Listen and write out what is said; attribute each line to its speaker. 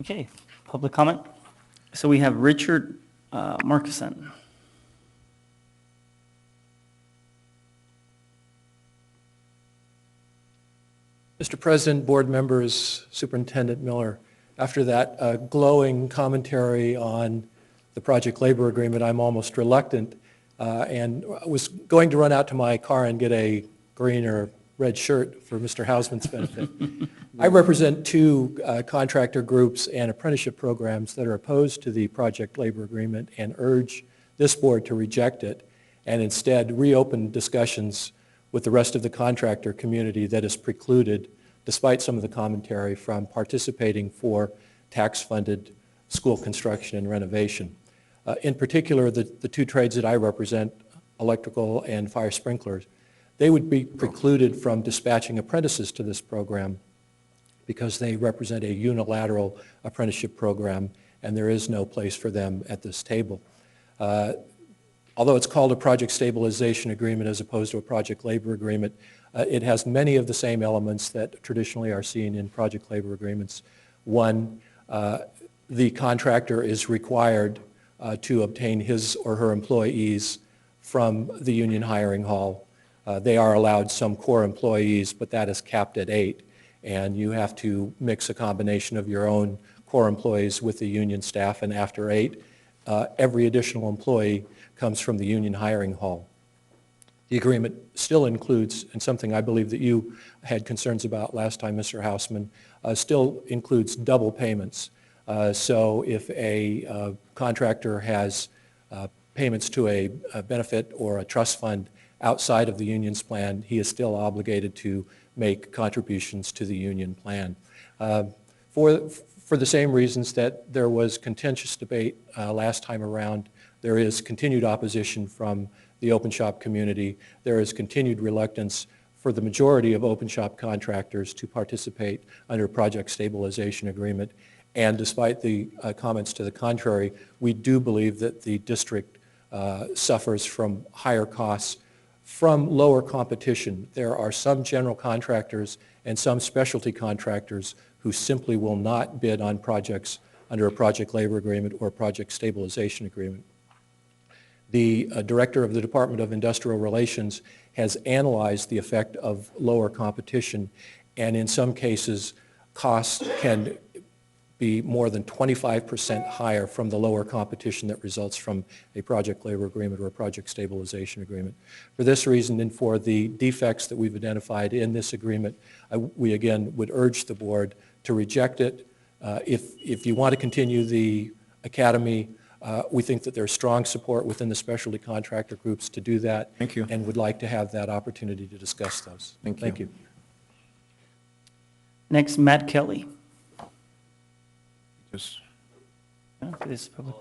Speaker 1: Okay, public comment. So we have Richard Markuson.
Speaker 2: Mr. President, board members, Superintendent Miller, after that glowing commentary on the project labor agreement, I'm almost reluctant and was going to run out to my car and get a green or red shirt for Mr. Hausman's benefit. I represent two contractor groups and apprenticeship programs that are opposed to the project labor agreement and urge this board to reject it and instead reopen discussions with the rest of the contractor community that is precluded, despite some of the commentary, from participating for tax-funded school construction and renovation. In particular, the two trades that I represent, electrical and fire sprinklers, they would be precluded from dispatching apprentices to this program because they represent a unilateral apprenticeship program and there is no place for them at this table. Although it's called a project stabilization agreement as opposed to a project labor agreement, it has many of the same elements that traditionally are seen in project labor agreements. One, the contractor is required to obtain his or her employees from the union hiring hall. They are allowed some core employees, but that is capped at 8, and you have to mix a combination of your own core employees with the union staff, and after 8, every additional employee comes from the union hiring hall. The agreement still includes, and something I believe that you had concerns about last time, Mr. Hausman, still includes double payments. So if a contractor has payments to a benefit or a trust fund outside of the union's plan, he is still obligated to make contributions to the union plan. For the same reasons that there was contentious debate last time around, there is continued opposition from the open shop community. There is continued reluctance for the majority of open shop contractors to participate under a project stabilization agreement. And despite the comments to the contrary, we do believe that the district suffers from higher costs from lower competition. There are some general contractors and some specialty contractors who simply will not bid on projects under a project labor agreement or a project stabilization agreement. The director of the Department of Industrial Relations has analyzed the effect of lower competition, and in some cases costs can be more than 25% higher from the lower competition that results from a project labor agreement or a project stabilization agreement. For this reason and for the defects that we've identified in this agreement, we again would urge the board to reject it. If you want to continue the academy, we think that there's strong support within the specialty contractor groups to do that.
Speaker 3: Thank you.
Speaker 2: And would like to have that opportunity to discuss those.
Speaker 3: Thank you.
Speaker 1: Next, Matt Kelly.
Speaker 3: Just
Speaker 1: This is public.